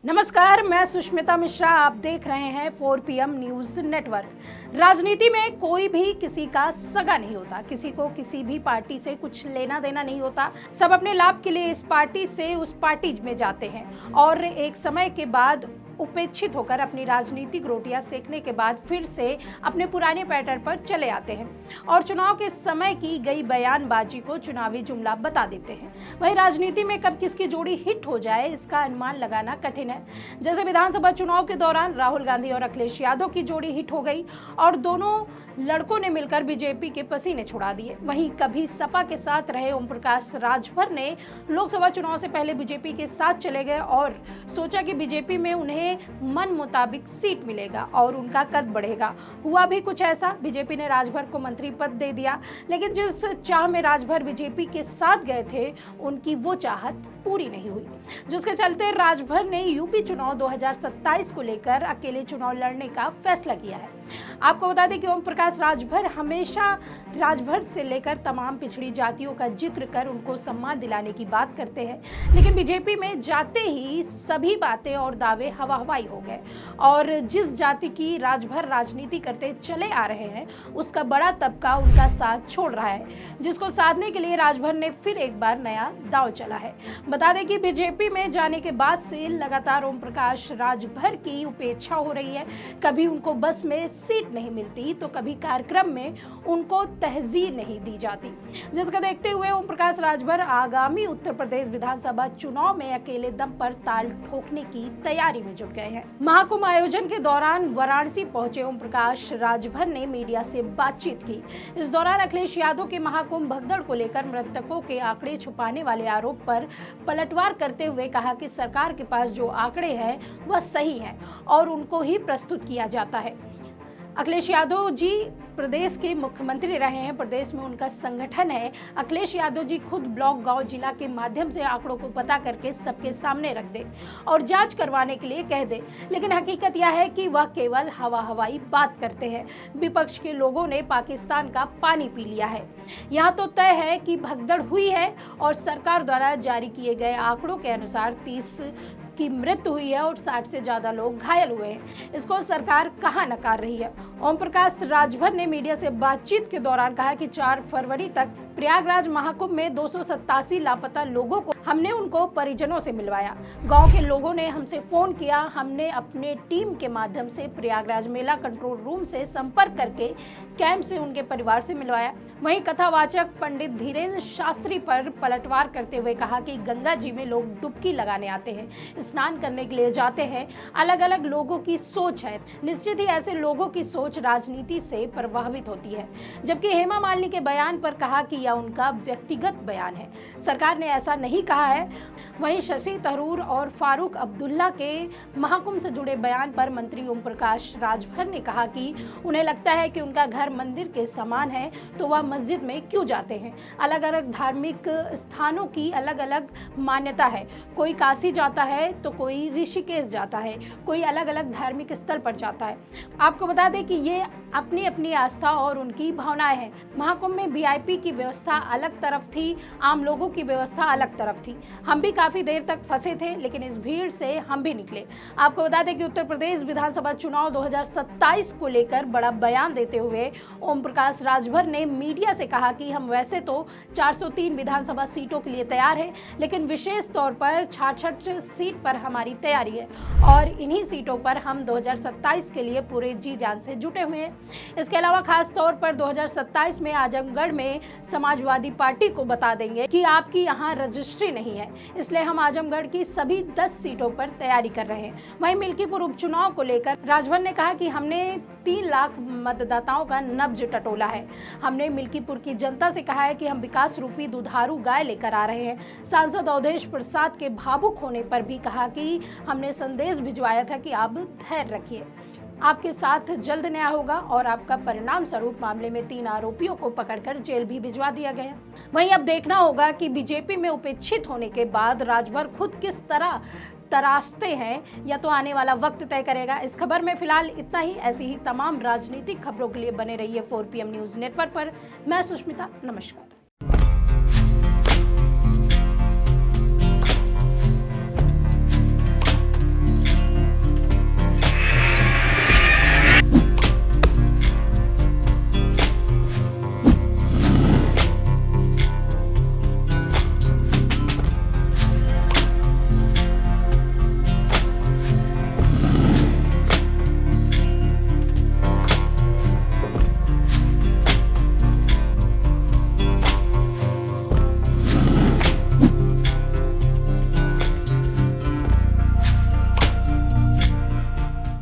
नमस्कार, मैं सुष्मिता मिश्रा। आप देख रहे हैं 4 PM न्यूज नेटवर्क। राजनीति में कोई भी किसी का सगा नहीं होता, किसी को किसी भी पार्टी से कुछ लेना देना नहीं होता। सब अपने लाभ के लिए इस पार्टी से उस पार्टी में जाते हैं और एक समय के बाद उपेक्षित होकर अपनी राजनीतिक रोटियां सेकने के बाद फिर से अपने पुराने पैटर्न पर चले आते हैं और चुनाव के समय की गई बयानबाजी को चुनावी जुमला बता देते हैं। वहीं राजनीति में कब किसकी जोड़ी हिट हो जाए इसका अनुमान लगाना कठिन है। जैसे विधानसभा चुनाव के दौरान राहुल गांधी और अखिलेश यादव की जोड़ी हिट हो गई और दोनों लड़कों ने मिलकर बीजेपी के पसीने छुड़ा दिए। वहीं कभी सपा के साथ रहे ओम प्रकाश राजभर ने लोकसभा चुनाव से पहले बीजेपी के साथ चले गए और सोचा कि बीजेपी में उन्हें मन मुताबिक सीट मिलेगा और उनका कद बढ़ेगा। हुआ भी कुछ ऐसा, बीजेपी ने राजभर को मंत्री पद दे दिया, लेकिन जिस चाह में राजभर बीजेपी के साथ गए थे उनकी वो चाहत पूरी नहीं हुई, जिसके चलते राजभर ने यूपी चुनाव 2027 को लेकर अकेले चुनाव लड़ने का फैसला किया है। आपको बता दें कि ओम प्रकाश राजभर हमेशा राजभर से लेकर तमाम पिछड़ी जातियों का जिक्र कर उनको सम्मान दिलाने की बात करते हैं, लेकिन बीजेपी में जाते ही सभी बातें और दावे हवा हवाई हो गए और जिस जाति की राजभर राजनीति करते चले आ रहे हैं उसका बड़ा तबका उनका साथ छोड़ रहा है, जिसको साधने के लिए राजभर ने फिर एक बार नया दांव चला है। बता दें कि बीजेपी में जाने के बाद से लगातार ओम प्रकाश राजभर की उपेक्षा हो रही है। कभी उनको बस में सीट नहीं मिलती तो कभी कार्यक्रम में उनको तहजीर नहीं दी जाती, जिसका देखते हुए ओम प्रकाश राजभर आगामी उत्तर प्रदेश विधानसभा चुनाव में अकेले दम पर ताल ठोकने की तैयारी में जुट गए हैं। महाकुंभ आयोजन के दौरान वाराणसी पहुंचे ओम प्रकाश राजभर ने मीडिया से बातचीत की। इस दौरान अखिलेश यादव के महाकुंभ भगदड़ को लेकर मृतकों के आंकड़े छुपाने वाले आरोप पर पलटवार करते हुए कहा कि सरकार के पास जो आंकड़े हैं वह सही है और उनको ही प्रस्तुत किया जाता है। अखिलेश यादव जी प्रदेश के मुख्यमंत्री रहे हैं, प्रदेश में उनका संगठन है। अखिलेश यादव जी खुद ब्लॉक, गांव, जिला के माध्यम से आंकड़ों को पता करके सबके सामने रख दे और जांच करवाने के लिए कह दे, लेकिन हकीकत यह है कि वह केवल हवा हवाई बात करते हैं। विपक्ष के लोगों ने पाकिस्तान का पानी पी लिया है। यहाँ तो तय है कि भगदड़ हुई है और सरकार द्वारा जारी किए गए आंकड़ों के अनुसार 30 की मृत्यु हुई है और 60 से ज्यादा लोग घायल हुए हैं। इसको सरकार कहाँ नकार रही है? ओम प्रकाश राजभर ने मीडिया से बातचीत के दौरान कहा कि 4 फरवरी तक प्रयागराज महाकुंभ में 287 लापता लोगों को हमने उनको परिजनों से मिलवाया। गांव के लोगों ने हमसे फोन किया, हमने अपने टीम के माध्यम से प्रयागराज मेला कंट्रोल रूम से संपर्क करके कैंप से उनके परिवार से मिलवाया। वहीं कथावाचक पंडित धीरेन्द्र शास्त्री पर पलटवार करते हुए कहा कि गंगा जी में लोग डुबकी लगाने आते हैं, स्नान करने के लिए जाते हैं। अलग अलग लोगों की सोच है, निश्चित ही ऐसे लोगों की सोच राजनीति से प्रभावित होती है। जबकि हेमा मालिनी के बयान पर कहा कि यह उनका व्यक्तिगत बयान है, सरकार ने ऐसा नहीं कहा है। वहीं शशि थरूर और फारूक अब्दुल्ला के महाकुंभ से जुड़े बयान पर मंत्री ओम प्रकाश राजभर ने कहा कि उन्हें लगता है कि उनका घर मंदिर के समान है तो वह मस्जिद में क्यों जाते हैं। अलग अलग धार्मिक स्थानों की अलग अलग मान्यता है, कोई काशी जाता है तो कोई ऋषिकेश जाता है, कोई अलग अलग धार्मिक स्थल पर जाता है। आपको बता दें कि ये अपनी अपनी आस्था और उनकी भावनाएं हैं। महाकुंभ में वीआईपी की व्यवस्था अलग तरफ थी, आम लोगों की व्यवस्था अलग तरफ थी। हम भी काफी देर तक फंसे थे, लेकिन इस भीड़ से हम भी निकले। आपको बता दें कि उत्तर प्रदेश विधानसभा चुनाव 2027 को लेकर बड़ा बयान देते हुए ओम प्रकाश राजभर ने मीडिया से कहा कि हम वैसे तो 403 विधानसभा सीटों के लिए तैयार हैं, लेकिन विशेष तौर पर 66 सीट पर हमारी तैयारी है और इन्हीं सीटों पर हम 2027 के लिए पूरे जी जान से जुटे हुए हैं। इसके अलावा खास तौर पर 2027 में आजमगढ़ में समाजवादी पार्टी को बता देंगे कि आपकी यहाँ रजिस्ट्री नहीं है, इसलिए हम आजमगढ़ की सभी 10 सीटों पर तैयारी कर रहे हैं। वहीं मिल्कीपुर उपचुनाव को लेकर राजभर ने कहा कि हमने 3 लाख मतदाताओं का नब्ज टटोला है। हमने मिल्कीपुर की जनता से कहा है कि हम विकास रूपी दुधारू गाय लेकर आ रहे हैं। सांसद अवधेश प्रसाद के भावुक होने पर भी कहा कि हमने संदेश भिजवाया था कि आप धैर्य रखिए, आपके साथ जल्द न्याय होगा और आपका परिणाम स्वरूप मामले में 3 आरोपियों को पकड़कर जेल भी भिजवा दिया गया। वहीं अब देखना होगा कि बीजेपी में उपेक्षित होने के बाद राजभर खुद किस तरह तराशते हैं, या तो आने वाला वक्त तय करेगा। इस खबर में फिलहाल इतना ही। ऐसी ही तमाम राजनीतिक खबरों के लिए बने रहिए 4 PM न्यूज नेटवर्क पर। मैं सुष्मिता, नमस्कार।